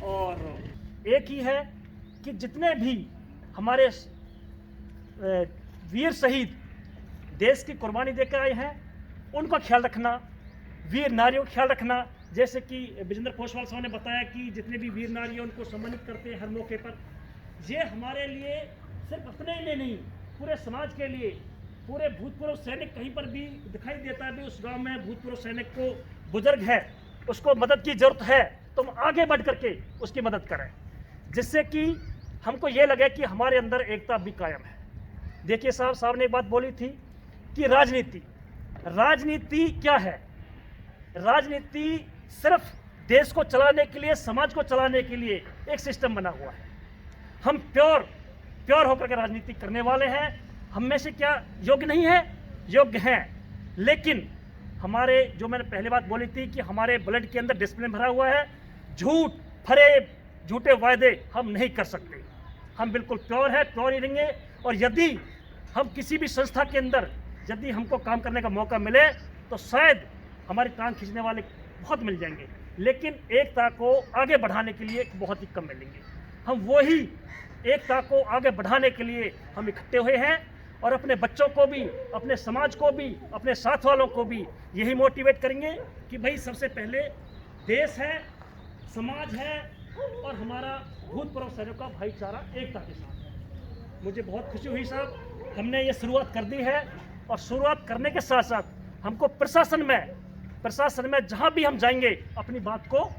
और एक ही है कि जितने भी हमारे वीर शहीद देश की कुर्बानी देकर आए हैं उनका ख्याल रखना, वीर नारियों का ख्याल रखना। जैसे कि विजेंद्र पोषवाल साहब ने बताया कि जितने भी वीर नारी हैं उनको सम्मानित करते हैं हर मौके पर। ये हमारे लिए सिर्फ अपने लिए नहीं, पूरे समाज के लिए, पूरे भूतपूर्व सैनिक कहीं पर भी दिखाई देता है भी उस गांव में भूतपूर्व सैनिक को बुजुर्ग है, उसको मदद की जरूरत है, तो हम आगे बढ़ करके उसकी मदद करें, जिससे कि हमको ये लगे कि हमारे अंदर एकता भी कायम है। देखिए साहब ने एक बात बोली थी कि राजनीति क्या है? राजनीति सिर्फ देश को चलाने के लिए, समाज को चलाने के लिए एक सिस्टम बना हुआ है। हम प्योर होकर के राजनीति करने वाले हैं। हम में से क्या योग्य नहीं है? योग्य हैं, लेकिन हमारे, जो मैंने पहले बात बोली थी कि हमारे ब्लड के अंदर डिसिप्लिन भरा हुआ है। झूठ, फरेब, झूठे वायदे हम नहीं कर सकते। हम बिल्कुल प्योर है, प्योर ही रहेंगे। और यदि हम किसी भी संस्था के अंदर यदि हमको काम करने का मौका मिले तो शायद हमारी टांग खींचने वाले बहुत मिल जाएंगे, लेकिन एकता को आगे बढ़ाने के लिए बहुत ही कम मिलेंगे। हम वही एकता को आगे बढ़ाने के लिए हम इकट्ठे हुए हैं और अपने बच्चों को भी, अपने समाज को भी, अपने साथ वालों को भी यही मोटिवेट करेंगे कि भाई सबसे पहले देश है, समाज है और हमारा भूतपूर्व सैनिकों का भाईचारा एकता के साथ है। मुझे बहुत खुशी हुई साहब, हमने ये शुरुआत कर दी है और शुरुआत करने के साथ साथ हमको प्रशासन में जहां भी हम जाएंगे अपनी बात को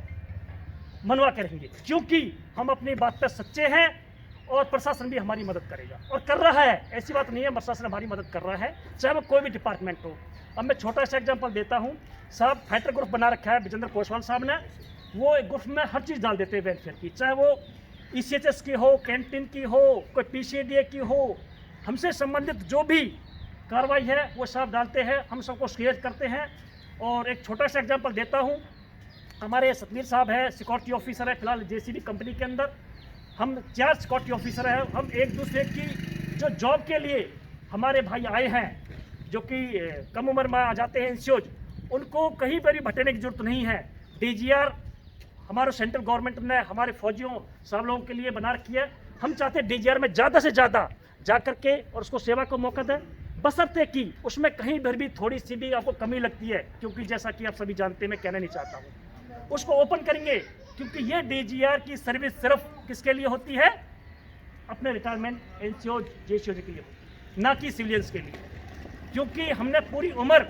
मनवा के रहेंगे, क्योंकि हम अपनी बात पर सच्चे हैं और प्रशासन भी हमारी मदद करेगा और कर रहा है। ऐसी बात नहीं है, प्रशासन हमारी मदद कर रहा है, चाहे वो कोई भी डिपार्टमेंट हो। अब मैं छोटा सा एग्जांपल देता हूं साहब, फाइटर ग्रुप बना रखा है विजेंद्र पोषवाल साहब ने। वो एक ग्रुप में हर चीज़ डाल देते हैं वेलफेयर की, चाहे वो ECHS की हो, कैंटीन की हो, कोई PCDA की हो, हमसे संबंधित जो भी कार्रवाई है वो सब डालते हैं, हम सबको शेयर करते हैं। और एक छोटा सा एग्जांपल देता हूं, हमारे सतवीर साहब है, सिक्योरिटी ऑफिसर है फिलहाल JCB कंपनी के अंदर। हम 4 सिक्योरिटी ऑफिसर हैं। हम एक दूसरे की जो जॉब के लिए हमारे भाई आए हैं, जो कि कम उम्र में आ जाते हैं इंस्योज, उनको कहीं पर भी भटकने की जरूरत नहीं है। DGR हमारे सेंट्रल गवर्नमेंट ने हमारे फौजियों सब लोगों के लिए बना रखी है। हम चाहते हैं DGR में ज़्यादा से ज़्यादा जा करके और उसको सेवा को मौका दें, बशर्ते कि उसमें कहीं पर भी थोड़ी सी भी आपको कमी लगती है, क्योंकि जैसा कि आप सभी जानते हैं, मैं कहना नहीं चाहता हूँ, उसको ओपन करेंगे। क्योंकि ये DGR की सर्विस सिर्फ किसके लिए होती है? अपने रिटायरमेंट NCO JCO के लिए होती है, ना कि सिविलियंस के लिए। क्योंकि हमने पूरी उम्र,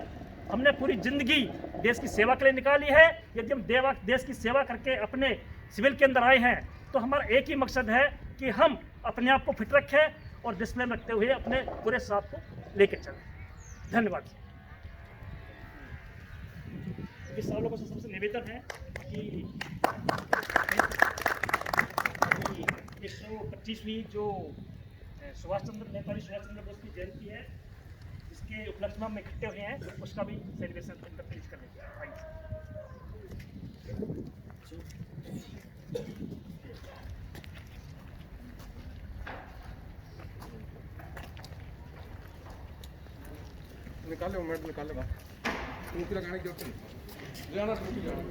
हमने पूरी जिंदगी देश की सेवा के लिए निकाली है। यदि हम देश की सेवा करके अपने सिविल के अंदर आए हैं तो हमारा एक ही मकसद है कि हम अपने आप को फिट रखें और डिसिप्लिन रखते हुए अपने पूरे साथ को लेकर चलें। धन्यवाद। सब लोगों से सबसे निवेदन है कि 125वीं जो नेताजी सुभाष चंद्र बोस की जयंती है, इसके उपलक्ष्य में हम इकट्ठे हुए हैं, उसका भी सेलिब्रेशन इंटरप्रेट करने के निकाले मोमेंट निकालेगा, टोपी लगाने की जरूरत नहीं, जाना टोपी लगाना।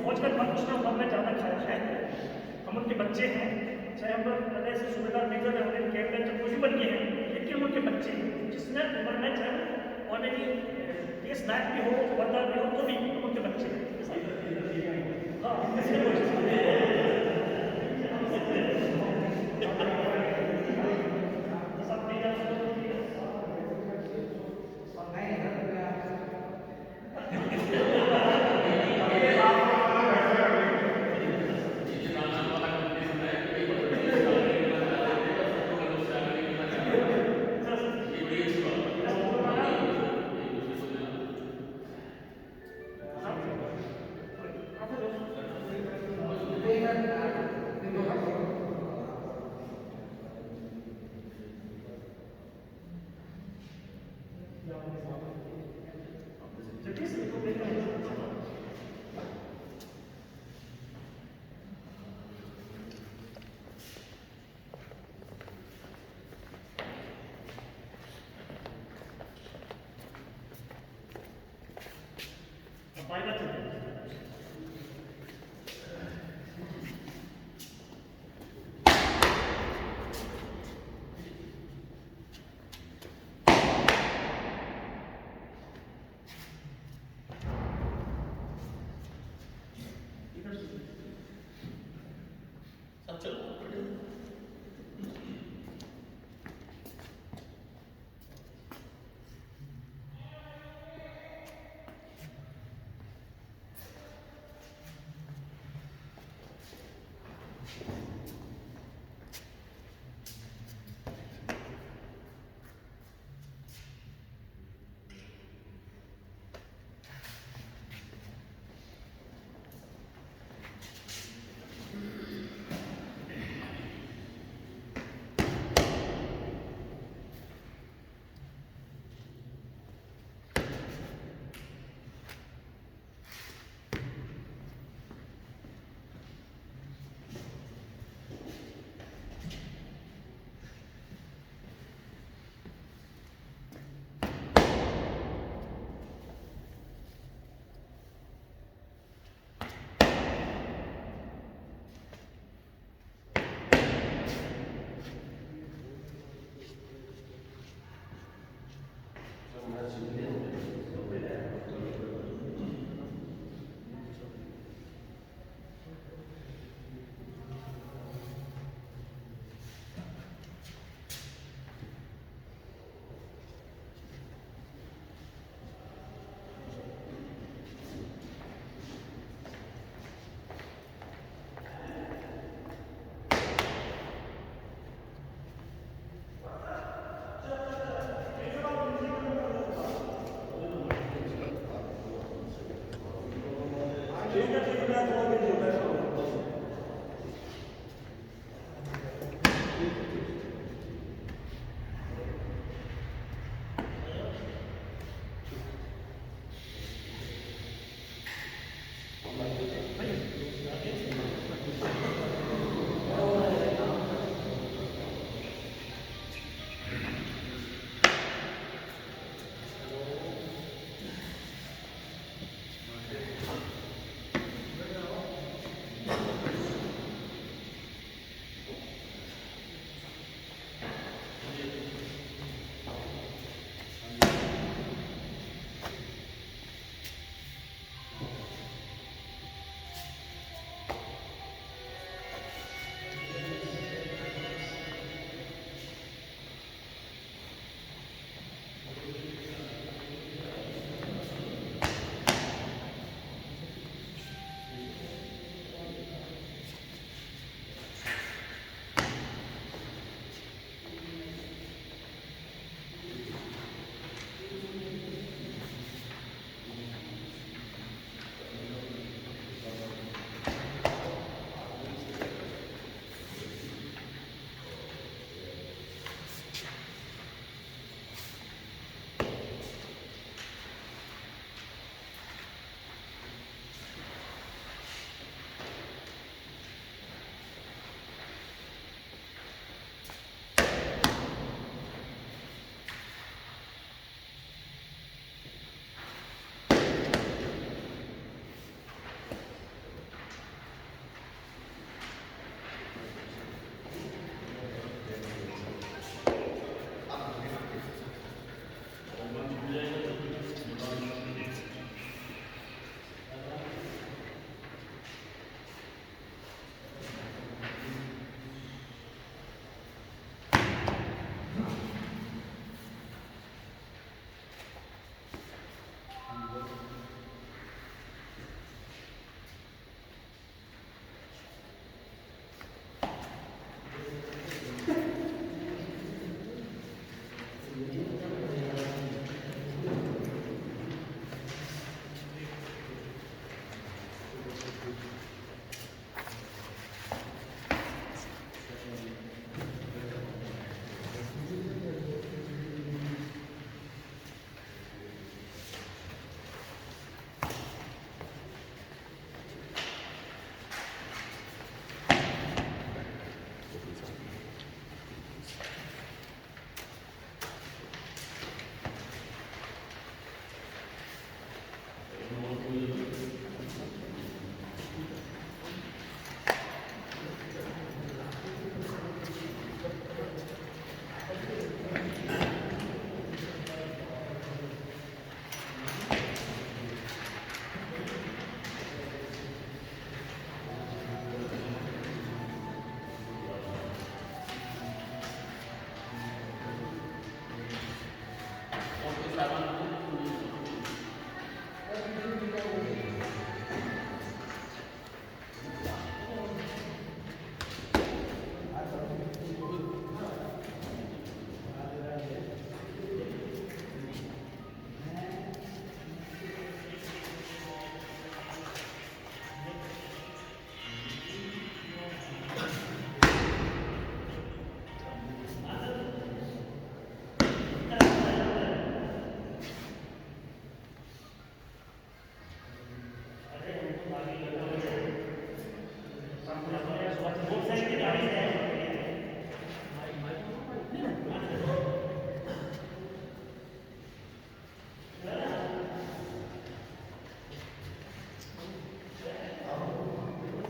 फौज का मन उसने हमने ज़्यादा खाया है। हम उनके बच्चे हैं, चाहे हम लोग पहले से सूबेदार मेजर है, उन्हें कैप्टन जब कुछ भी बन गए हैं, लेकिन हम उनके बच्चे हैं। जिसने उम्र में चाहे ऑलरेडी केस नायक भी हो, वरदार भी हो, तो भी हम उनके बच्चे हैं। हाँ, इसलिए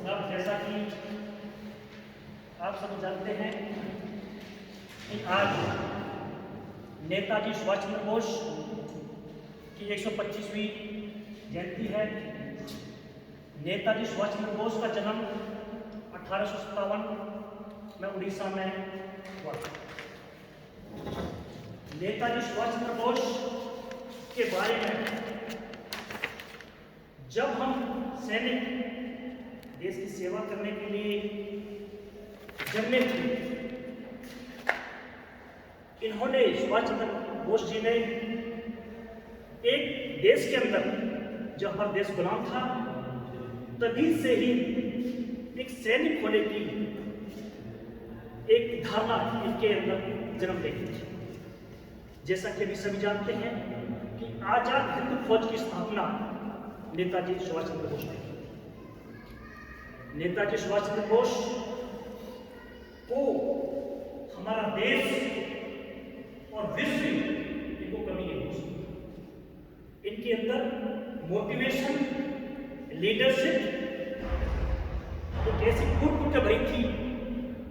सब जैसा कि आप सब जानते हैं कि आज नेताजी सुभाष चंद्र बोस उसकी 125वीं जयंती है। नेताजी सुभाष चंद्र बोस का जन्म 1857 में उड़ीसा में हुआ। नेताजी सुभाष चंद्र बोस के बारे में जब हम सैनिक देश की सेवा करने के लिए जन्मे थे, इन्होंने सुभाष चंद्र बोस जी ने एक देश के अंदर, जब हमारा देश गुलाम था, तभी से ही एक सैनिक होने की एक धारणा इनके अंदर जन्म लेती थी। जैसा कि अभी सभी जानते हैं कि आजाद हिंद फौज की स्थापना नेताजी सुभाष चंद्र बोस ने की। नेताजी सुभाष चंद्र बोस को हमारा देश और विश्व इनको कभी नहीं हो सकता। इनके अंदर मोटिवेशन, लीडरशिप एक ऐसी फूट के भरी थी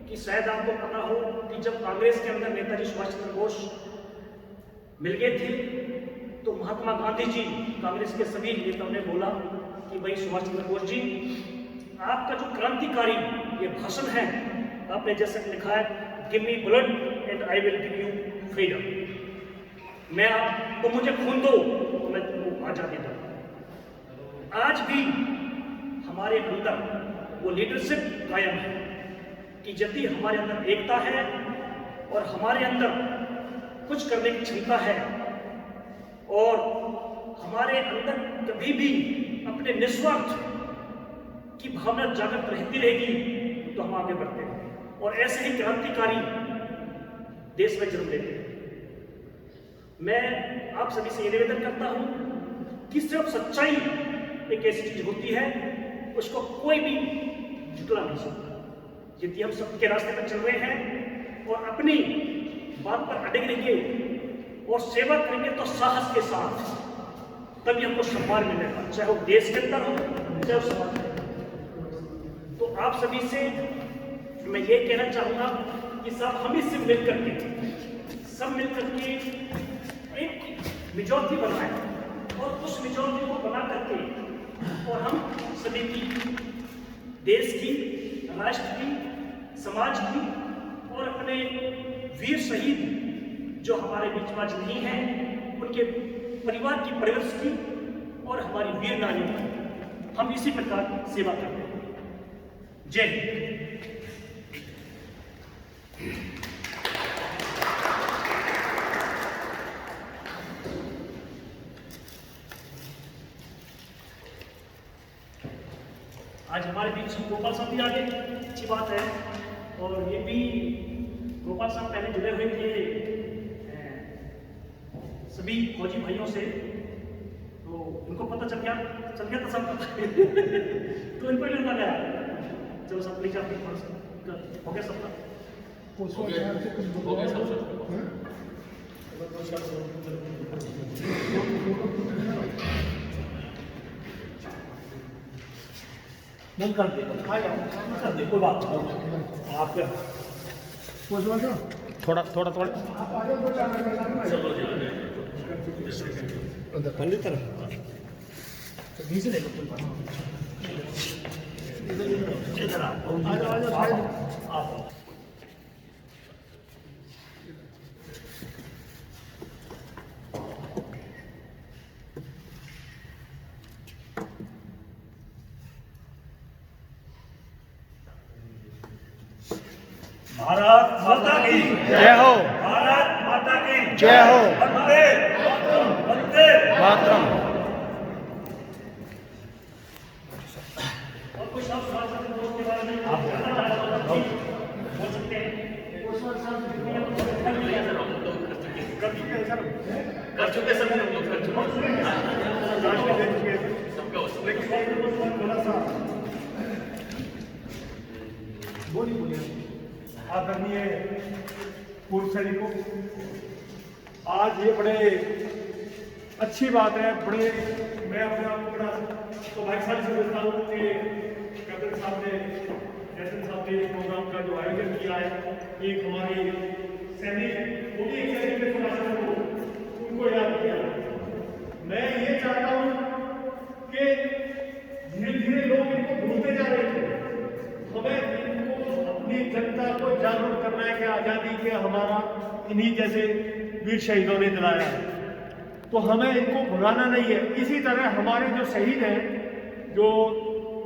कि शायद आपको पता हो कि जब कांग्रेस के अंदर नेताजी सुभाष चंद्र बोस मिल गए थे, तो महात्मा गांधी जी, कांग्रेस के सभी नेताओं ने बोला कि भाई सुभाष चंद्र बोस जी, आपका जो क्रांतिकारी ये भाषण है, आपने जैसा लिखा है, give me blood and I will give you freedom, मैं आपको, मुझे खून दो तो मैं तुमको आजादी दूंगा। आज भी हमारे अंदर वो लीडरशिप कायम है कि यदि हमारे अंदर एकता है और हमारे अंदर कुछ करने की क्षमता है और हमारे अंदर कभी भी अपने निस्वार्थ की भावना जागृत रहती रहेगी, तो हम आगे बढ़ते हैं और ऐसे ही क्रांतिकारी देश में जन्म लेते हैं। मैं आप सभी से ये निवेदन करता हूं कि सिर्फ सच्चाई एक ऐसी चीज होती है, उसको कोई भी झुटला नहीं सकता। यदि हम सबके रास्ते पर चल रहे हैं और अपनी बात पर अड़े रहेंगे और सेवा करेंगे तो साहस के साथ, तभी हमको सम्मान मिलेगा, चाहे वो देश के अंदर हो, चाहे वो समाज में। तो आप सभी से मैं ये कहना चाहूंगा कि सब हम ही सब मिलकर के एक मेजॉरिटी बनाए और उस मेजॉरिटी को बना करके और हम सभी की, देश की, राष्ट्र की, समाज की और अपने वीर शहीद जो हमारे बीच में आज नहीं है, उनके परिवार की परवरिश की और हमारी वीर नारियों की हम इसी प्रकार सेवा करते हैं। जय हिंद। आज हमारे बीच गोपाल साहब भी आ गए, अच्छी बात है। और ये भी गोपाल साहब पहले जुड़े हुए थे सभी फौजी भाइयों से, तो उनको पता चल गया था सब पता तो इनको नहीं लगा गया। चलो सब प्लीज आप थोड़ा सा हो गया सबका मन कर दे, कर दे, कोई बात नहीं। आप थोड़ा पंडित तरफ नीचे देखो, कोई बात इधर आप भारत माता की जय हो। भारत माता की जय हो। वंदे वंदे मातरम। और कुछ आप सुभाष चंद्र बोस के बारे में आप बोल सकते हैं? कर चुके सभी लोग कर चुके। बोलिए। आदरणीय पूर्व सैनिकों, आज ये बड़े अच्छी बात है, बड़े मैं अपने आप को बड़ा सौभाग्यशाली समझता हूँ कि कैप्टन साहब ने इस प्रोग्राम का जो आयोजन किया है, एक हमारी सैनिक, वो भी एक सैनिक के उनको याद किया। मैं इन्हीं जैसे वीर शहीदों ने दिलाया है, तो हमें इनको भुलाना नहीं है। इसी तरह हमारे जो शहीद हैं, जो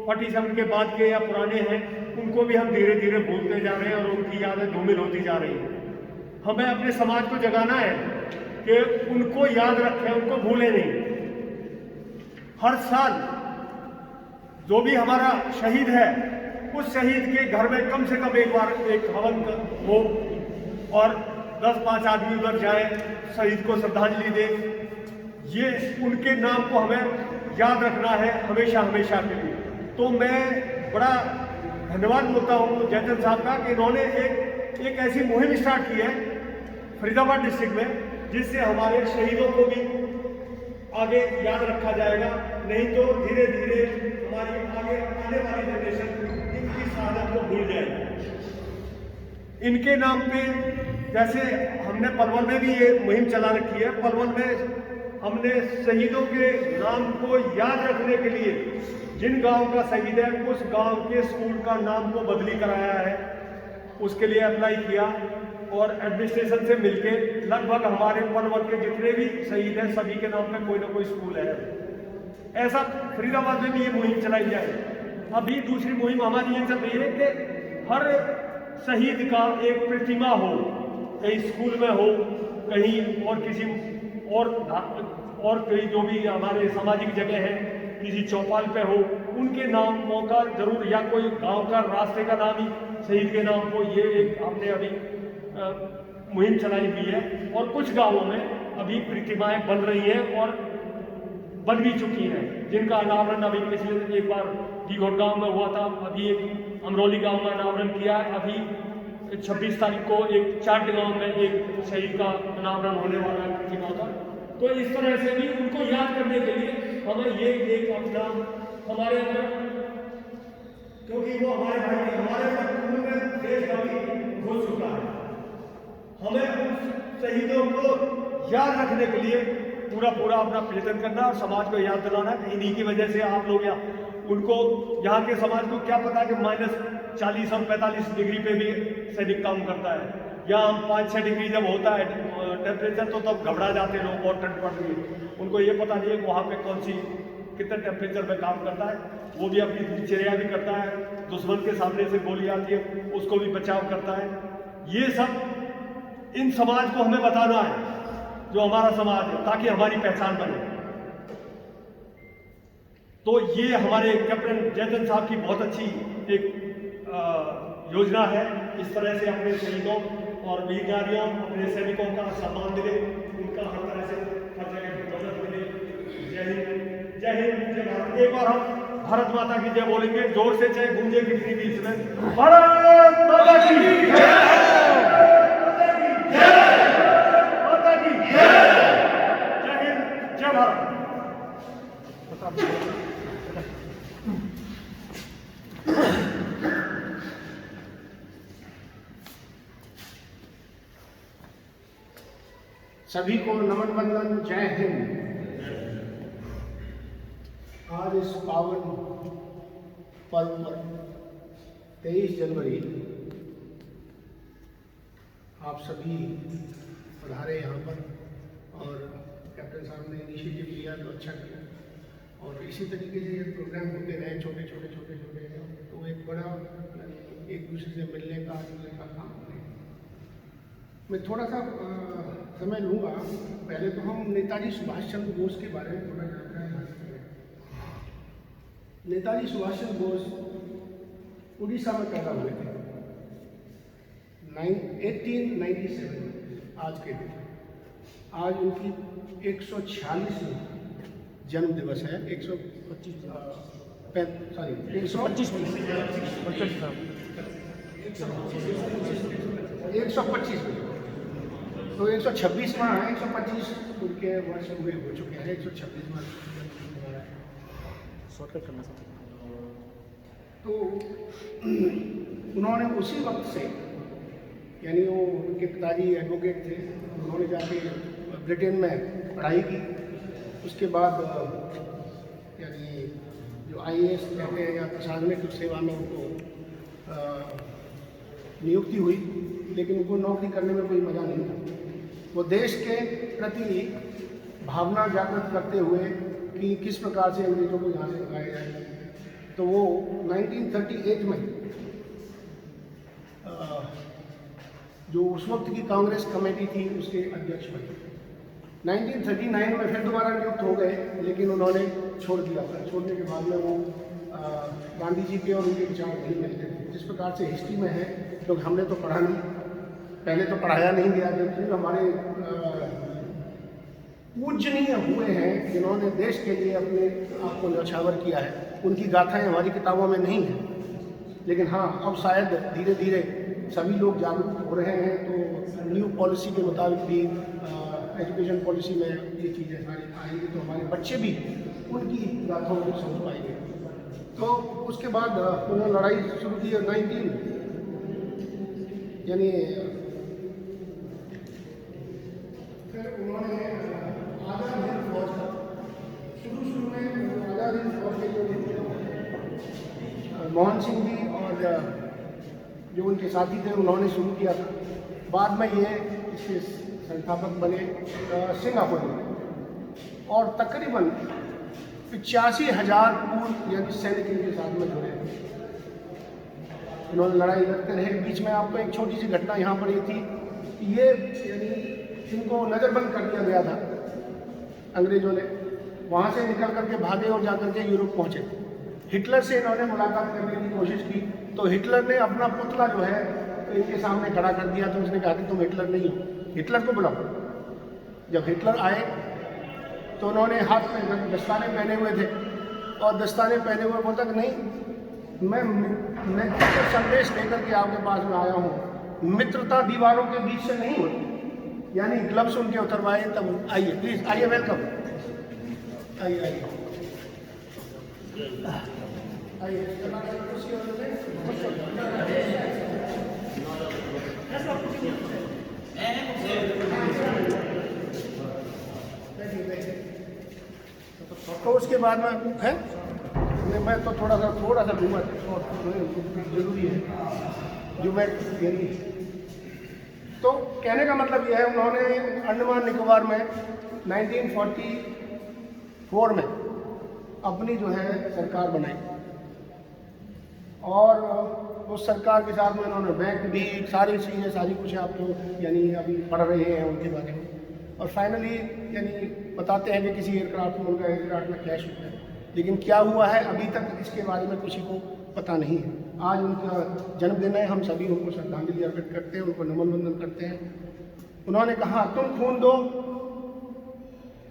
47 के बाद के या पुराने हैं, उनको भी हम धीरे धीरे भूलते जा रहे हैं और उनकी यादें धूमिल होती जा रही हैं। हमें अपने समाज को जगाना है कि उनको याद रखें, उनको भूलें नहीं। हर साल जो भी हमारा शहीद है, उस शहीद के घर में कम से कम एक बार एक हवन हो और 10-5 आदमी उधर जाए, शहीद को श्रद्धांजलि दे। ये उनके नाम को हमें याद रखना है हमेशा हमेशा के लिए। तो मैं बड़ा धन्यवाद बोलता हूँ जयचंद साहब का कि इन्होंने एक ऐसी मुहिम स्टार्ट की है फरीदाबाद डिस्ट्रिक्ट में, जिससे हमारे शहीदों को भी आगे याद रखा जाएगा। नहीं तो धीरे धीरे हमारी आगे आने वाली जनरेशन इनकी शहादत को भूल जाएगी। इनके नाम पे जैसे हमने पलवल में भी ये मुहिम चला रखी है। पलवल में हमने शहीदों के नाम को याद रखने के लिए जिन गांव का शहीद है, उस गांव के स्कूल का नाम को बदली कराया है। उसके लिए अप्लाई किया और एडमिनिस्ट्रेशन से मिलके लगभग हमारे पलवल के जितने भी शहीद हैं, सभी के नाम पे कोई ना कोई स्कूल है। ऐसा फरीदाबाद में भी ये मुहिम चलाई जाए। अभी दूसरी मुहिम हमारी ये चल रही है कि हर शहीद का एक प्रतिमा हो, कहीं स्कूल में हो, कहीं और किसी और कहीं जो भी हमारे सामाजिक जगह है, किसी चौपाल पे हो, उनके नामों का जरूर, या कोई गांव का रास्ते का नाम ही शहीद के नाम हो। ये एक हमने अभी मुहिम चलाई हुई है और कुछ गांवों में अभी प्रतिमाएं बन रही हैं और बन भी चुकी हैं, जिनका अनावरण अभी पिछले एक बार दीघोट गांव में हुआ था। अभी एक अमरौली गांव में अनावरण किया है। अभी 26 तारीख को एक चाट गांव में एक शहीद का अनावरण होने वाला है प्रतिमा का। तो इस तरह से भी उनको याद करने के लिए हमें ये एक अपना हमारे अंदर, क्योंकि वो हमारे भाई थे, हमारे अंदर में देशभक्ति घुस चुका है। हमें उन शहीदों को याद रखने के लिए पूरा अपना प्रयत्न करना और समाज को याद दिलाना। इन्हीं की वजह से आप लोग उनको यहाँ के समाज को क्या पता कि -40 और 45 डिग्री पे भी सैनिक काम करता है। यहाँ हम 5-6 डिग्री जब होता है टेम्परेचर, तो तब घबरा जाते लोग, बहुत ठंड पड़ रही है। उनको ये पता नहीं है वहाँ पे कितने टेम्परेचर पे काम करता है। वो भी अपनी दिनचर्या भी करता है, दुश्मन के सामने से गोली आती है उसको भी बचाव करता है। ये सब इन समाज को हमें बताना है, जो हमारा समाज है, ताकि हमारी पहचान बने। तो ये हमारे कैप्टन जयचंद साहब की बहुत अच्छी एक योजना है। इस तरह से अपने शहीदों और वीर नारियों, अपने सैनिकों का सम्मान मिले, उनका हर तरह से हर जगह मदद मिले। जय हिंद, जय हिंद, जय भारत। एक बार हम भारत माता की जय बोलेंगे जोर से, चाहे गूंजे कितनी भी इसमें। भारत माता की जय, माता की जय, जय हिंद, जय भारत। सभी को नमन वंदन, जय हिंद। आज इस पावन पर्व पर 23 जनवरी आप सभी पधारे यहाँ पर, और कैप्टन साहब ने इनिशिएटिव लिया तो अच्छा किया, और इसी तरीके से ये प्रोग्राम होते रहे, छोटे छोटे तो एक बड़ा एक दूसरे से मिलने का जुलने का काम करें। मैं थोड़ा सा समय लूँगा। पहले तो हम नेताजी सुभाष चंद्र बोस के बारे में थोड़ा जानकारी हासिल करें। नेताजी सुभाष चंद्र बोस उड़ीसा में पैदा हुए थे 1897 आज के दिन। आज उनकी 146वीं जन्म दिवस है। 125 तो 126वां है, 125 उनके वर्ष पूरे हो चुके हैं, 126वां शॉर्टकट करना चाहते। तो उन्होंने उसी वक्त से, यानी वो उनके पिताजी एडवोकेट थे, उन्होंने जाके ब्रिटेन में पढ़ाई की। उसके बाद यानी जो IAS कहते हैं या प्रशासनिक सेवा में उनको नियुक्ति हुई। लेकिन उनको नौकरी करने में कोई मज़ा नहीं था। वो देश के प्रति भावना जागृत करते हुए कि किस प्रकार से अंग्रेजों को यहाँ से भगाया जाए, तो वो 1938 में जो उस वक्त की कांग्रेस कमेटी थी उसके अध्यक्ष बने। 1939 में फिर दोबारा नियुक्त हो गए, लेकिन उन्होंने छोड़ दिया था। छोड़ने के बाद में वो गांधी जी के और उनके विचार नहीं मिलते थे। जिस प्रकार से हिस्ट्री में है, क्योंकि हमने तो पढ़ा नहीं, पहले तो पढ़ाया नहीं गया, लेकिन हमारे पूजनीय हुए हैं जिन्होंने देश के लिए अपने आप को न्यौछावर किया है, उनकी गाथाएं हमारी किताबों में नहीं हैं। लेकिन हाँ, अब शायद धीरे धीरे सभी लोग जागरूक हो रहे हैं, तो न्यू पॉलिसी के मुताबिक भी एजुकेशन पॉलिसी में ये चीज़ें सारी आएंगी, तो हमारे बच्चे भी उनकी गाथाओं को समझ पाएंगे। तो उसके बाद उन्होंने लड़ाई शुरू की 19 यानी फिर उन्होंने आज़ाद हिंद फौज का शुरू में आज़ाद हिंद फौज के जो मोहन सिंह जी और जो उनके साथी थे उन्होंने शुरू किया था। बाद में ये इसके संस्थापक बने सिंगापुर में, और तकरीबन 85,000 पूर्व यानी सैनिक इनके साथ में जुड़े। इन्होंने लड़ाई लड़ते रहे। बीच में आपको एक छोटी सी घटना यहाँ पर ये थी कि ये यानी इनको नज़रबंद कर दिया गया था अंग्रेजों ने, वहाँ से निकल करके भागे और जाकर के यूरोप पहुँचे। हिटलर से इन्होंने मुलाकात करने की कोशिश की, तो हिटलर ने अपना पुतला जो है इनके सामने खड़ा कर दिया। तो उसने कहा कि तुम हिटलर नहीं हो, हिटलर को बुलाओ। जब हिटलर आए तो उन्होंने हाथ में दस्ताने पहने हुए थे, और दस्ताने पहने हुए बोलता कि नहीं, मैं संदेश लेकर के आपके पास में आया हूँ, मित्रता दीवारों के बीच से नहीं होती। यानी ग्लव्स उनके उतरवाए। तब आइए, प्लीज़ आइए, वेलकम, आइए आइए आइए। तो उसके बाद में है मैं तो थोड़ा सा दूंगा, जरूरी है जो मैं यानी। तो कहने का मतलब यह है, उन्होंने अंडमान निकोबार में 1944 में अपनी जो है सरकार बनाई, और उस सरकार के साथ में उन्होंने बैंक भी सारी चीज़ें सारी कुछ आप तो यानी अभी पढ़ रहे हैं उनके बारे में। और फाइनली यानी बताते हैं कि किसी एयरक्राफ्ट में उनका एयरक्राफ्ट में क्रैश हुआ है, लेकिन क्या हुआ है अभी तक इसके बारे में किसी को पता नहीं है। आज उनका जन्मदिन है, हम सभी उनको श्रद्धांजलि अर्पित करते हैं, उनको नमन वंदन करते हैं। उन्होंने कहा तुम खून दो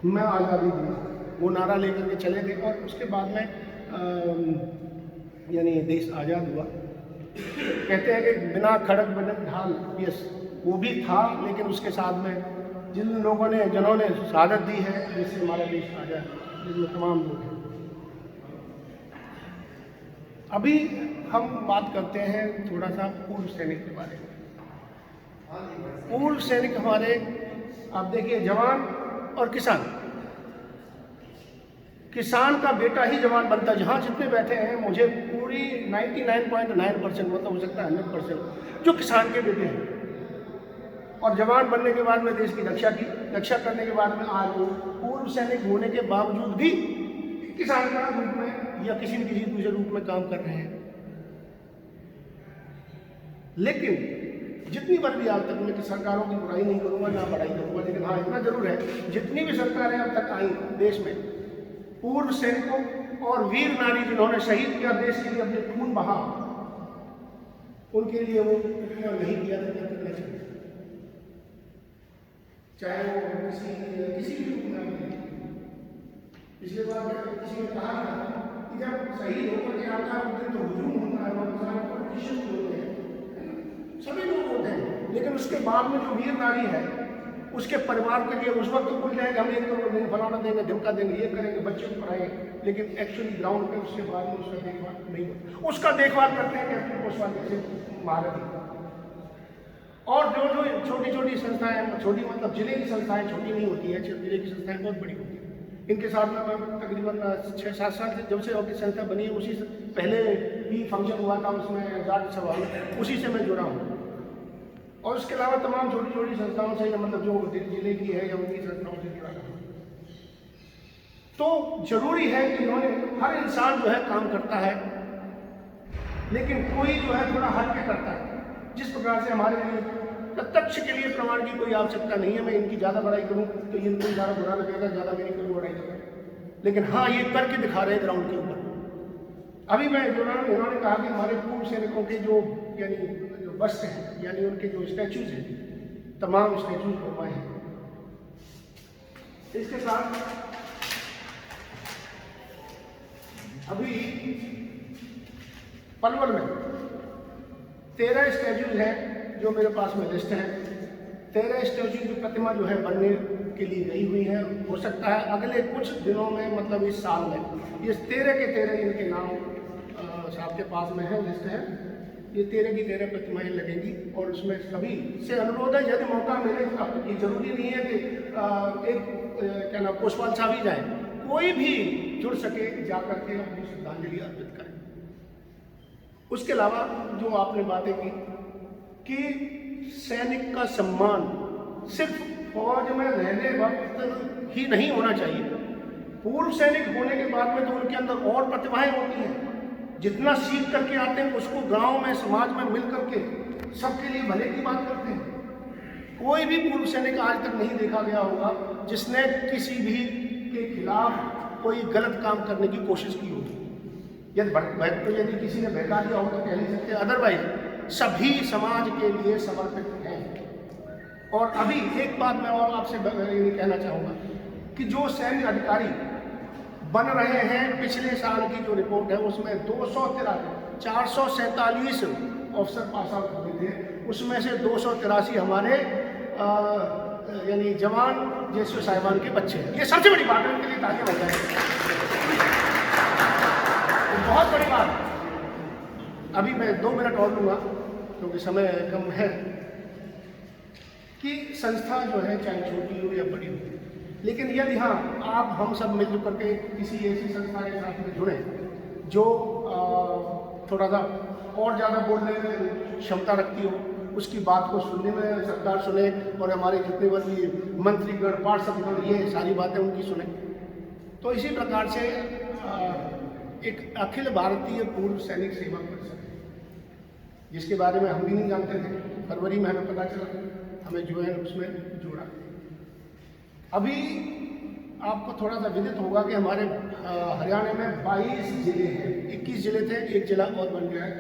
मैं आज़ादी दूँगा, वो नारा लेकर के चले गए, और उसके बाद में यानी देश आज़ाद हुआ। कहते हैं कि बिना खड़क बिना ढाल, यस वो भी था, लेकिन उसके साथ में जिन्होंने शहादत दी है, जिससे हमारा देश आज़ाद, जिसमें तमाम लोग हैं। अभी हम बात करते हैं थोड़ा सा पूर्व सैनिक के बारे में। पूर्व सैनिक हमारे, आप देखिए, जवान और किसान। किसान का बेटा ही जवान बनता है। जहाँ जितने बैठे हैं, मुझे पूरी 99.9% मतलब हो सकता है 100% जो किसान के बेटे हैं, और जवान बनने के बाद में देश की रक्षा करने के बाद में आज वो पूर्व सैनिक होने के बावजूद भी किसान का रूप में या किसी न किसी दूसरे रूप में काम कर रहे हैं। लेकिन जितनी बार भी आज तक मैं सरकारों की बुराई नहीं करूँगा, ना बड़ाई करूँगा, लेकिन हाँ इतना जरूर है, जितनी भी सरकारें अब तक आई देश में, पूर्व सैनिकों और वीर नारी जिन्होंने शहीद किया देश के लिए, अपने खून बहा, उनके लिए वो नहीं किया था करना चाहिए। चाहे वो किसी भी रूप में। पिछले बार किसी ने कहा था कि जब शहीद होकर के आता है उस दिन तो हुजूम होता है, होते हैं, सभी लोग होते हैं, लेकिन उसके बाद में जो वीर नारी है उसके परिवार के लिए उस वक्त तो बोल जाएंगे हम 1 करोड़ देंगे, फलाना देंगे, धमका देंगे, ये करेंगे, बच्चे को पढ़ाएंगे, लेकिन एक्चुअली ग्राउंड पे उसके बाद में उसका देखभाल नहीं होता। उसका देखभाल करते हैं कैप्टन कोतवाल जैसे महारथी। और जो छोटी छोटी संस्थाएं, छोटी मतलब जिले की संस्थाएं छोटी नहीं होती है, जिले की संस्थाएं बहुत बड़ी होती है। इनके साथ में मैं तकरीबन 6-7 साल से जब से आपकी संस्था बनी है, उसी से पहले भी फंक्शन हुआ था उसमें जाट सभा, उसी से मैं जुड़ा हूँ। और उसके अलावा तमाम छोटी छोटी संस्थाओं से, मतलब जो जिले की है या उनकी संस्थाओं से जुड़ा रहा। तो जरूरी है कि इन्होंने, हर इंसान जो है काम करता है, लेकिन कोई जो है थोड़ा हट के करता है। जिस प्रकार से हमारे लिए प्रत्यक्ष के लिए प्रमाण की कोई आवश्यकता नहीं है। मैं इनकी ज़्यादा बड़ाई करूँ तो इनको ज़्यादा बुरा लगेगा, ज़्यादा मेरी कोई बड़ाई करूँ, लेकिन हाँ, ये करके दिखा रहे हैं ग्राउंड के ऊपर। अभी मैं जो इन्होंने कहा कि हमारे पूर्व सैनिकों के जो यानी जो बस्ट हैं, यानी उनके जो स्टैचूज हैं, तमाम स्टैचूज बनवाए हैं। इसके साथ अभी पलवल में 13 स्टैचूज हैं जो मेरे पास में लिस्ट है। 13 स्टैचू की प्रतिमा जो है बनने के लिए गई हुई है। हो सकता है अगले कुछ दिनों में, मतलब इस साल में, ये 13 के 13 इनके नाम साहब के पास में है, लिस्ट है। ये 13 की 13 प्रतिमाएं लगेंगी और उसमें सभी से अनुरोध है, यदि मौका मिले, ये जरूरी नहीं है कि एक क्या नाम कोशवाल साहब ही जाए, कोई भी जुड़ सके जाकर के अपनी श्रद्धांजलि अर्पित करें। उसके अलावा जो आपने बातें की कि सैनिक का सम्मान सिर्फ फौज में रहने वक्त ही नहीं होना चाहिए। पूर्व सैनिक होने के बाद में तो उनके अंदर और प्रतिभाएं होती हैं। जितना सीख करके आते हैं उसको गांव में, समाज में मिल करके सबके लिए भले की बात करते हैं। कोई भी पूर्व सैनिक आज तक नहीं देखा गया होगा जिसने किसी भी के खिलाफ कोई गलत काम करने की कोशिश की होगी। यदि किसी ने बहका दिया हो तो कह नहीं सकते, अदरवाइज सभी समाज के लिए समर्पित हैं। और अभी एक बात मैं और आपसे ये कहना चाहूँगा कि जो सैन्य अधिकारी बन रहे हैं, पिछले साल की जो रिपोर्ट है उसमें 447 ऑफिसर पास आउट हुए थे, उसमें से 283 हमारे यानी जवान जेएसयू साहिबान के बच्चे हैं। ये सबसे बड़ी बात है, उनके लिए तालियां बजाएं। बहुत बड़ी बात। अभी मैं 2 मिनट और लूँगा क्योंकि समय कम है, कि संस्था जो है चाहे छोटी हो या बड़ी हो, लेकिन यदि हाँ आप हम सब मिलजुल करके किसी ऐसी संस्था के साथ में जुड़े जो थोड़ा सा और ज़्यादा बोलने में क्षमता रखती हो, उसकी बात को सुनने में सरकार सुने और हमारे जितने वर्गीय मंत्रीगण, पार्षदगण, ये सारी बातें उनकी सुने। तो इसी प्रकार से एक अखिल भारतीय पूर्व सैनिक सेवा परिषद, जिसके बारे में हम भी नहीं जानते थे, फरवरी में हमें पता चला, हमें जो है उसमें जोड़ा। अभी आपको थोड़ा सा विदित होगा कि हमारे हरियाणा में 22 जिले हैं। 21 जिले थे, एक जिला और बन गया है।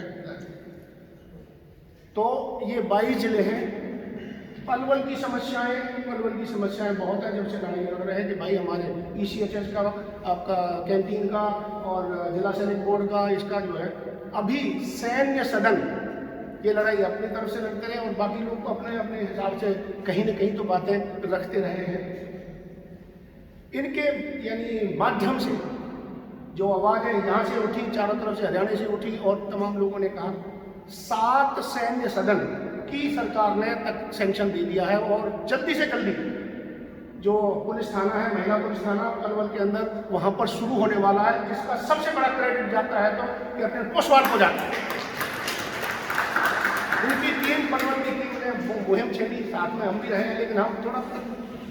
तो ये 22 जिले हैं। पलवल की समस्याएं बहुत है। जब से लड़ाई लड़ रहे हैं कि भाई हमारे ECHS का, आपका कैंटीन का और जिला सैनिक बोर्ड का, इसका जो है अभी सैन्य सदन, ये लड़ाई अपनी तरफ से लड़ते रहे और बाकी लोग को अपने अपने हिसाब से कहीं न कहीं तो बातें रखते रहे हैं। इनके यानी माध्यम से जो आवाज़ें यहाँ से उठी, चारों तरफ से, हरियाणा से उठी और तमाम लोगों ने कहा, 7 सैन्य सदन की सरकार ने तक सैंक्शन दे दिया है और जल्दी से जल्दी जो पुलिस थाना है, महिला पुलिस थाना पलवल के अंदर, वहाँ पर शुरू होने वाला है, जिसका सबसे बड़ा क्रेडिट जाता है तो कैप्टन कोशवाल को जाता है। उनकी टीम, पलवल की टीम ने मुहिम छेड़ी, साथ में हम भी रहे हैं, लेकिन हम थोड़ा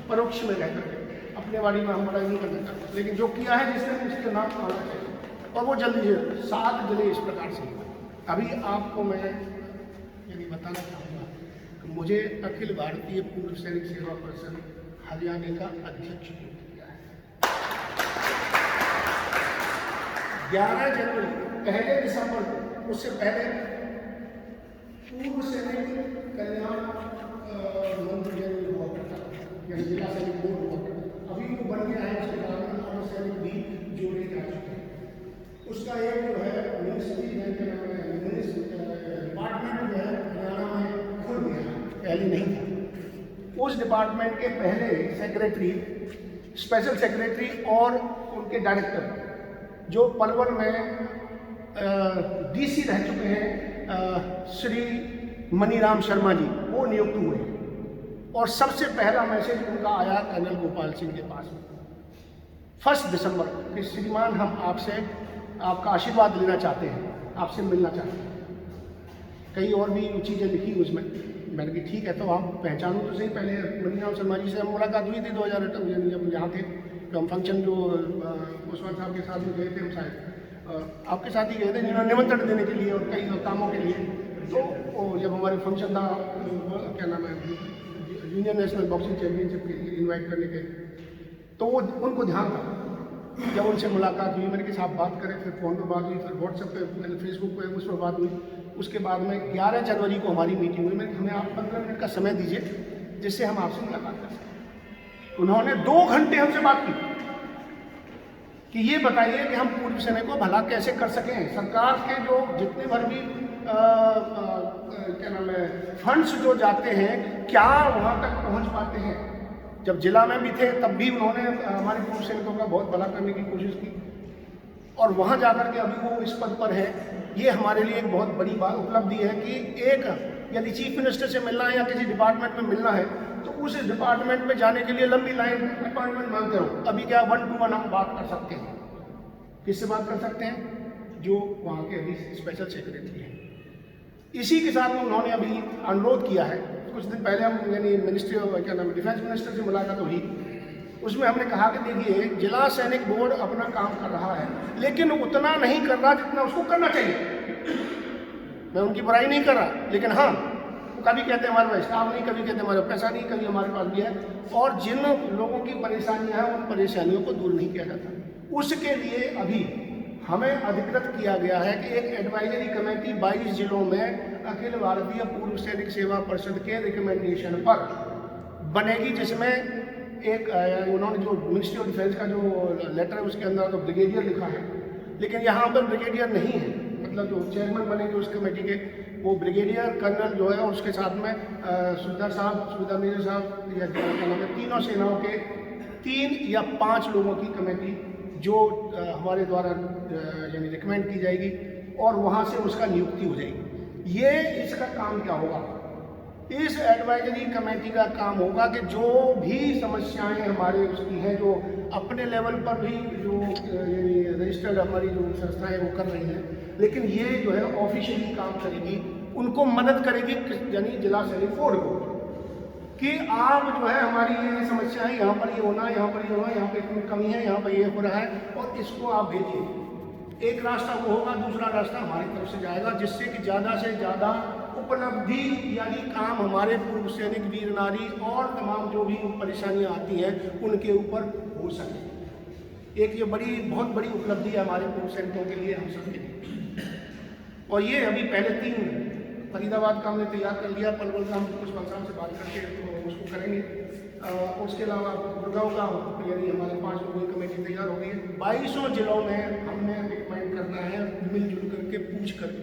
परोक्ष में रह करके अपने बाड़ी में हम बड़ा नहीं करना चाहते, लेकिन जो किया है जिसने उसके नाम आना चाहिए और वो जल्दी से 7 जिले इस प्रकार से। अभी आपको मैं यदि बताना चाहूँगा कि मुझे अखिल भारतीय पूर्व सैनिक सेवा परिषद हरियाणा का अध्यक्ष नियुक्त किया है। 11 जनवरी, 1 दिसंबर को, उससे पहले पूर्व सैनिक कल्याण मंत्री हुआ करता या जिला सैनिक बोर्ड हुआ करता, अभी वो बन गया है। उसके कारण और सैनिक भी जोड़े जा चुके हैं। उसका एक जो है मिनिस्ट्री डिपार्टमेंट जो है हरियाणा में खुल गया, पहले नहीं था। उस डिपार्टमेंट के पहले सेक्रेटरी, स्पेशल सेक्रेटरी और उनके डायरेक्टर जो पलवल में DC रह चुके हैं, श्री मनीराम शर्मा जी, वो नियुक्त हुए। और सबसे पहला मैसेज उनका आया कर्नल गोपाल सिंह के पास में 1 दिसंबर कि श्रीमान, हम आपसे आपका आशीर्वाद लेना चाहते हैं, आपसे मिलना चाहते हैं। कई और भी चीज़ें लिखी उसमें, मैंने कि ठीक है, तो आप पहचानो तो सही। पहले मनीराम शर्मा जी से मुलाकात हुई थी 2008 यानी जब यहाँ थे, तो हम फंक्शन जो ओसवाल साहब के साथ में गए थे, हम शायद आपके साथ ही गए थे, जिन्होंने निमंत्रण देने के लिए और कई कामों के लिए। तो जब हमारे फंक्शन था, क्या नाम है, जूनियर नेशनल बॉक्सिंग चैम्पियनशिप के लिए इन्वाइट करने के, तो वो उनको ध्यान था। जब उनसे मुलाकात हुई, मैंने कहा साहब बात करें, फिर फ़ोन पर बात हुई, फिर व्हाट्सएप पे, मैंने फेसबुक पे उस पर बात हुई। उसके बाद में 11 जनवरी को हमारी मीटिंग हुई। मैंने हमें आप 15 मिनट का समय दीजिए जिससे हम आपसे मुलाकात कर सकें। उन्होंने 2 घंटे हमसे बात की कि ये बताइए कि हम पूर्व सैनिक को भला कैसे कर सकें। सरकार के जो जितने भर भी क्या नाम है फंड्स जो जाते हैं, क्या वहाँ तक पहुँच पाते हैं। जब जिला में भी थे तब भी उन्होंने हमारे पूर्व सैनिकों का बहुत भला करने की कोशिश की, और वहाँ जाकर के अभी वो इस पद पर है। ये हमारे लिए एक बहुत बड़ी बात उपलब्धि है कि एक यदि चीफ मिनिस्टर से मिलना है या किसी डिपार्टमेंट में मिलना है, तो उस डिपार्टमेंट में जाने के लिए लंबी लाइन अपॉइंटमेंट मांगते रहो। अभी क्या 1-to-1 हम बात कर सकते हैं। किससे बात कर सकते हैं? जो वहाँ के अभी स्पेशल सेक्रेटरी हैं। इसी के साथ में उन्होंने अभी अनुरोध किया है। कुछ दिन पहले हम यानी मिनिस्ट्री ऑफ क्या नाम डिफेंस मिनिस्टर से मुलाकात हुई, उसमें हमने कहा कि देखिए जिला सैनिक बोर्ड अपना काम कर रहा है, लेकिन उतना नहीं कर रहा जितना उसको करना चाहिए। मैं उनकी बुराई नहीं कर रहा, लेकिन हाँ, कभी कहते हैं हमारे पास स्टाफ नहीं, कभी कहते हैं हमारे पास पैसा नहीं, कभी हमारे पास भी है, और जिन लोगों की परेशानियां हैं उन परेशानियों को दूर नहीं किया जाता। उसके लिए अभी हमें अधिकृत किया गया है कि एक एडवाइजरी कमेटी 22 जिलों में अखिल भारतीय पूर्व सैनिक सेवा परिषद के रिकमेंडेशन पर बनेगी, जिसमें एक उन्होंने जो मिनिस्ट्री ऑफ डिफेंस का जो लेटर है उसके अंदर तो ब्रिगेडियर लिखा है, लेकिन यहाँ पर ब्रिगेडियर नहीं है। मतलब जो चेयरमैन बनेंगे उस कमेटी के वो ब्रिगेडियर कर्नल जो है, और उसके साथ में सुबेदार साहब, सुबेदार मेजर साहब या क्या नाम है, तीनों सेनाओं के 3 या 5 लोगों की कमेटी जो हमारे द्वारा यानी रिकमेंड की जाएगी, और वहाँ से उसका नियुक्ति हो जाएगी। ये इसका काम क्या होगा? इस एडवाइजरी कमेटी का काम होगा कि जो भी समस्याएं हमारे उसकी हैं, जो अपने लेवल पर भी जो यानी रजिस्टर्ड हमारी जो संस्थाएं वो कर रही हैं, लेकिन ये जो है ऑफिशियली काम करेगी, उनको मदद करेगी यानी जिला सैनिक बोर्ड को, कि आप जो है हमारी ये समस्या है, यहाँ पर ये होना, यहाँ पर ये होना, यहाँ पर इतनी कमी है, यहाँ पर ये हो रहा है, और इसको आप भेजिए। एक रास्ता वो होगा, दूसरा रास्ता हमारी तरफ से जाएगा, जिससे कि ज़्यादा से ज़्यादा उपलब्धि यानी काम हमारे पूर्व सैनिक वीर नारी और तमाम जो भी परेशानियाँ आती हैं उनके ऊपर हो सके। एक ये बहुत बड़ी उपलब्धि है हमारे पूर्व सैनिकों के लिए, हम सबके लिए। और ये अभी पहले 3 फरीदाबाद का हमने तैयार कर लिया, पलवल का हम कुछ साहब से बात करके तो उसको करेंगे। उसके अलावा गुड़गांव का यानी हमारे 5 लोगों की कमेटी तैयार हो गई है। 22 जिलों में हमने रिकमेंड करना है, मिलजुल करके पूछ कर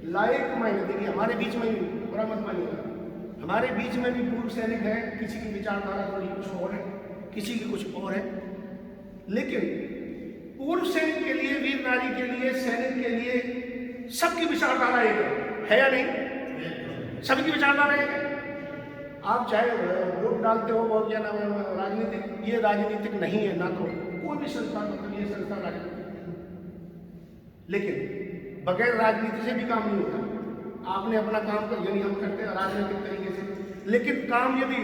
लाइक मायने। देखिए हमारे बीच में भी बुरा मत मानिएगा, हमारे बीच में भी पूर्व सैनिक हैं, किसी की विचारधारा थोड़ी कुछ और है, किसी की कुछ और है, लेकिन पूर्व सैनिक के लिए, वीर नारी के लिए, सैनिक के लिए सबकी विचारधारा एक है या नहीं? सबकी विचारधारा एक है। आप चाहे वोट डालते हो और क्या नाम है राजनीतिक, ये राजनीतिक नहीं है ना, तो कोई भी संस्था, मतलब ये संस्था राजनीतिक, लेकिन बगैर राजनीति से भी काम नहीं होता। आपने अपना काम कर यानी हम करते हैं राजनीतिक तरीके से, लेकिन काम यदि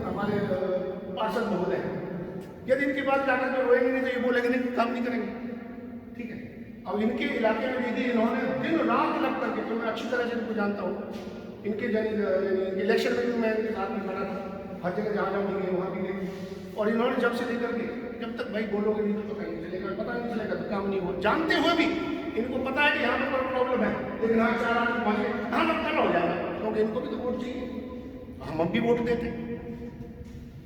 हमारे पार्षद महोदय हैं, यदि इनके पास जाकर के रोएंगे नहीं तो ये बोलेंगे नहीं, काम नहीं करेंगे, ठीक है। अब इनके इलाके में देखिए इन्होंने दिन रात लग करके, तो मैं अच्छी तरह से इनको जानता हूँ, इनके इलेक्शन में भी मैं इनके साथ में खड़ा था, हर जगह जहाँ जहाँ भी गए वहाँ भी गए, और इन्होंने जब से लेकर के जब तक भाई बोलोगे नहीं तो पता नहीं चलेगा, पता नहीं चलेगा तो काम नहीं हुआ। जानते हुए भी इनको पता है कि यहाँ पर कोई प्रॉब्लम है, लेकिन हाँ 4 आदमी पहुँच गए, हाँ अब कल हो जाएगा, क्योंकि इनको भी तो वोट चाहिए, हम भी वोट देते।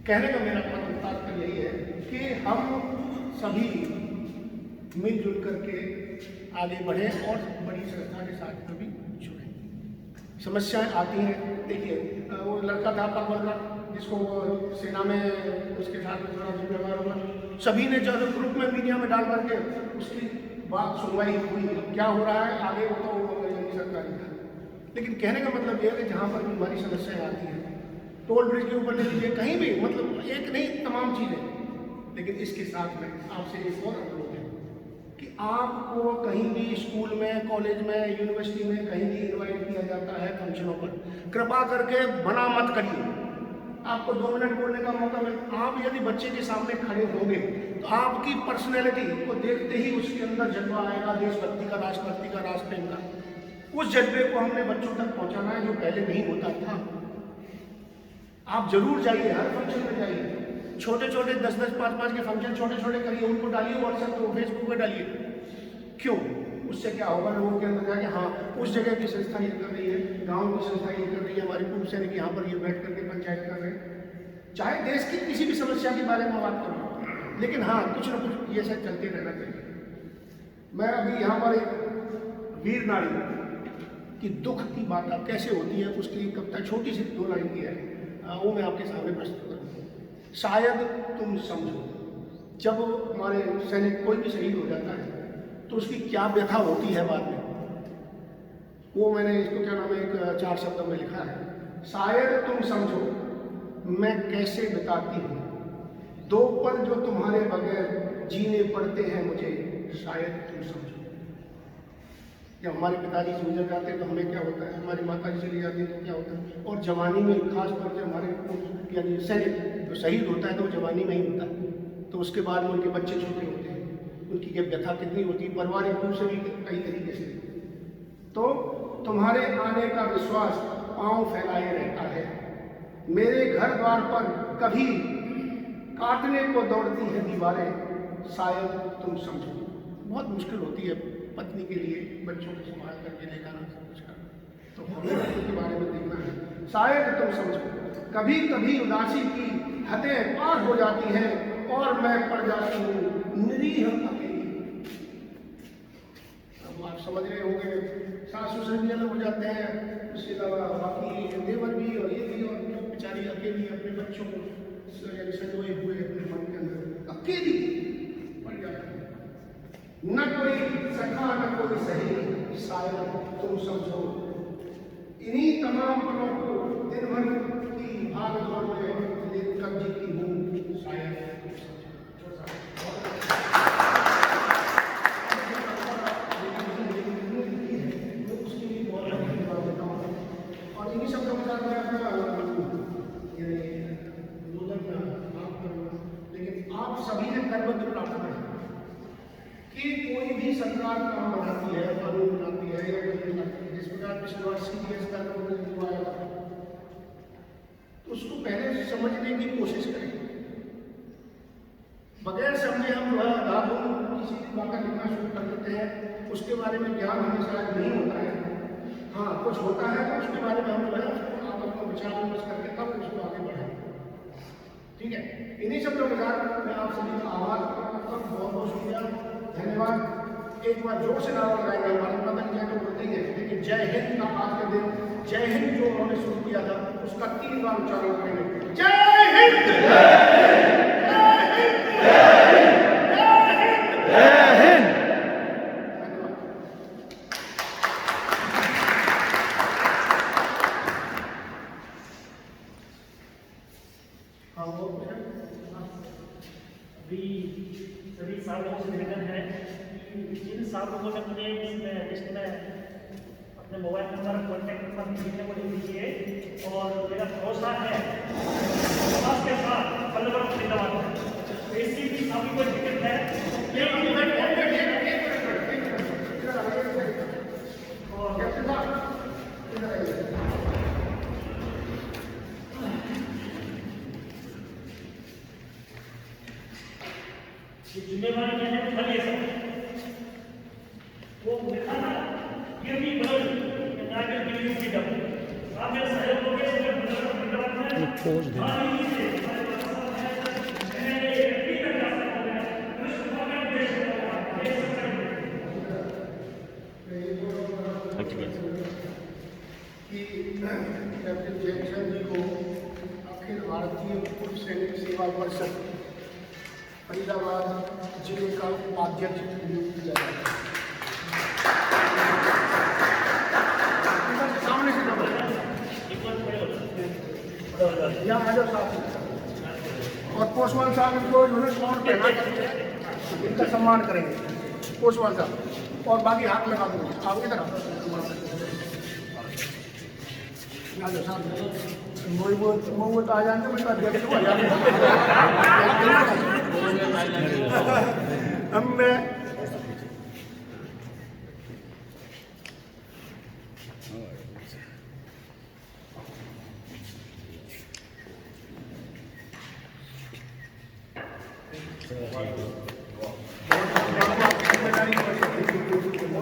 कहने का मेरा तात्पर्य यही है कि हम सभी मिलजुल करके आगे बढ़ें और बड़ी संस्था के साथ में भी जुड़ें। समस्याएं आती हैं, देखिए वो लड़का था पलवल का, जिसको सेना में उसके साथ में थोड़ा दुर्व्यवहार हुआ, सभी ने जो ग्रुप में मीडिया में डाल करके उसकी बात सुनवाई हुई, क्या हो रहा है आगे वो तो सरकारी था। लेकिन कहने का मतलब ये है कि जहाँ पर भी हमारी समस्याएं आती हैं, टोल ब्रिज के ऊपर ले लीजिए, कहीं भी, मतलब एक नहीं तमाम चीज़ें, लेकिन इसके साथ में आपसे एक और अनुरोध है कि आपको कहीं भी स्कूल में, कॉलेज में, यूनिवर्सिटी में कहीं भी इनवाइट किया जाता है फंक्शनों पर, कृपा करके मना मत करिए। आपको 2 मिनट बोलने का मौका मिल, आप यदि बच्चे के सामने खड़े होंगे तो आपकी पर्सनैलिटी को देखते ही उसके अंदर जज्बा आएगा देशभक्ति का, राष्ट्रभक्ति का, राष्ट्र प्रेम का। उस जज्बे को हमने बच्चों तक पहुंचाना है जो पहले नहीं होता था। आप जरूर जाइए, हर फंक्शन में जाइए, छोटे छोटे 10-10, 5-5 के फंक्शन छोटे छोटे करिए, उनको डालिए व्हाट्सएप पे, फेसबुक पे डालिए। क्यों? उससे क्या होगा, लोगों के अंदर जाके हाँ उस जगह की संस्था ये कर रही है, गांव की संस्था ये कर रही है, हमारे पूर्व सैनिक यहाँ पर ये बैठ करके पंचायत कर रहे हैं। चाहे देश की किसी भी समस्या के बारे में बात करूँ, लेकिन हाँ कुछ ना कुछ ये सब चलते रहना चाहिए। मैं अभी यहाँ पर एक वीर नारी की दुख की बात अब कैसे होती है उसकी एक कविता छोटी सी 2 लाइन की है, वो मैं आपके सामने प्रस्तुत करूँ। शायद तुम समझो, जब हमारे सैनिक कोई भी शहीद हो जाता है तो उसकी क्या व्यथा होती है बाद में, वो मैंने इसको क्या नाम है एक 4 शब्दों में लिखा है। शायद तुम समझो मैं कैसे बताती हूँ, 2 पल जो तुम्हारे बगैर जीने पड़ते हैं मुझे, शायद तुम समझो। जब हमारे पिताजी से गुजर जाते हैं तो हमें क्या होता है, हमारी माता जी चली जाती है तो क्या होता है, और जवानी में खास तौर से हमारे यानी सैनिक जो शहीद होता है तो वो जवानी में ही होता है, तो उसके बाद में उनके बच्चे छोटे होते हैं, उनकी क्या व्यथा कितनी होती है, पारिवारिक रूप से भी कई तरीके से। तो तुम्हारे आने का विश्वास पांव फैलाए रहता है, मेरे घर द्वार पर कभी काटने को दौड़ती है दीवारें, शायद तुम समझो। बहुत मुश्किल होती है पत्नी के लिए बच्चों को संभाल करके ले जाना, सब कुछ करना, तो हमें बच्चों के बारे में देखना है। शायद तुम समझो कभी कभी उदासी की हदें पार हो जाती हैं और मैं पड़ जाती हूँ निरीह अकेली। अब आप समझ रहे होंगे, सास ससुर भी अलग हो जाते हैं, उसके अलावा बाकी देवर भी और ये भी, और बेचारी अकेली अपने बच्चों को संजोए हुए अपने मन के अंदर अकेली पड़ जाती है। न कोई सखा न कोई सही, शायद तुम समझो। इन्हीं तमाम पलों को दिन भर की भाग दौड़ में लेकर जीती हूँ, शायद तुम समझो। और इन्हीं शब्दों के साथ मैं अपना लेकिन आप सभी ने करबद्ध प्रार्थना है कि कोई भी सरकार काम बनाती है, कानून बनाती है, या जिस प्रकार की शुरुआत CBS का हुआ तो उसको पहले समझने की कोशिश करें। बगैर समझे हम जो है किसी भी बात का लिखना शुरू कर देते हैं, उसके बारे में ज्ञान हमें शायद नहीं होता है, हाँ कुछ होता है तो उसके बारे में हम जो है आपस में विचार विमर्श करके तब उसको आगे बढ़ाएं। ठीक है, इन्हीं शब्दों के साथ मैं आप सभी का आभार करता हूँ, बहुत बहुत शुक्रिया, धन्यवाद। एक बार जोर से नारा लगाएंगे, भारत माता की जय तो बोलते ही है, लेकिन जय हिंद का आज के दिन जय हिंद जो उन्होंने शुरू किया था उसका 3 बार उच्चारण करेंगे। जय हिंद, जय हिंद। अभी सभी साल लोगों से निवेदन है कि जिन साल लोगों ने मुझे इसमें लिस्ट में अपने मोबाइल नंबर कॉन्टैक्ट नंबर लिखने को लिख दीजिए, और मेरा भरोसा है समाज के साथ बल्लभ जिंदाबाद है। ऐसी भी सभी को दिक्कत है जिम्मेवारी क्या है, फल ये सब वो लिखा ना, ये भी बदल नागरिक बिल्डिंग की डब आप मेरे सहयोग को कैसे कैप्टन जयकिशन जी को अखिल भारतीय पूर्व सैनिक सेवा परिषद फरीदाबाद जिले का उपाध्यक्ष नियुक्त किया जाता है। सामने से यहाँ आ जाओ साहब, और पोस्टमैन साहब इनको जो है इनका सम्मान करेंगे। पोस्टवाल साहब, और बाकी हाथ लगा दूंगी। आओ इधर आओ। आ जाओ साहब। वो तो आ जाते, मैं तो अध्यक्ष हूँ, आ जाते। अब मैं Thank you.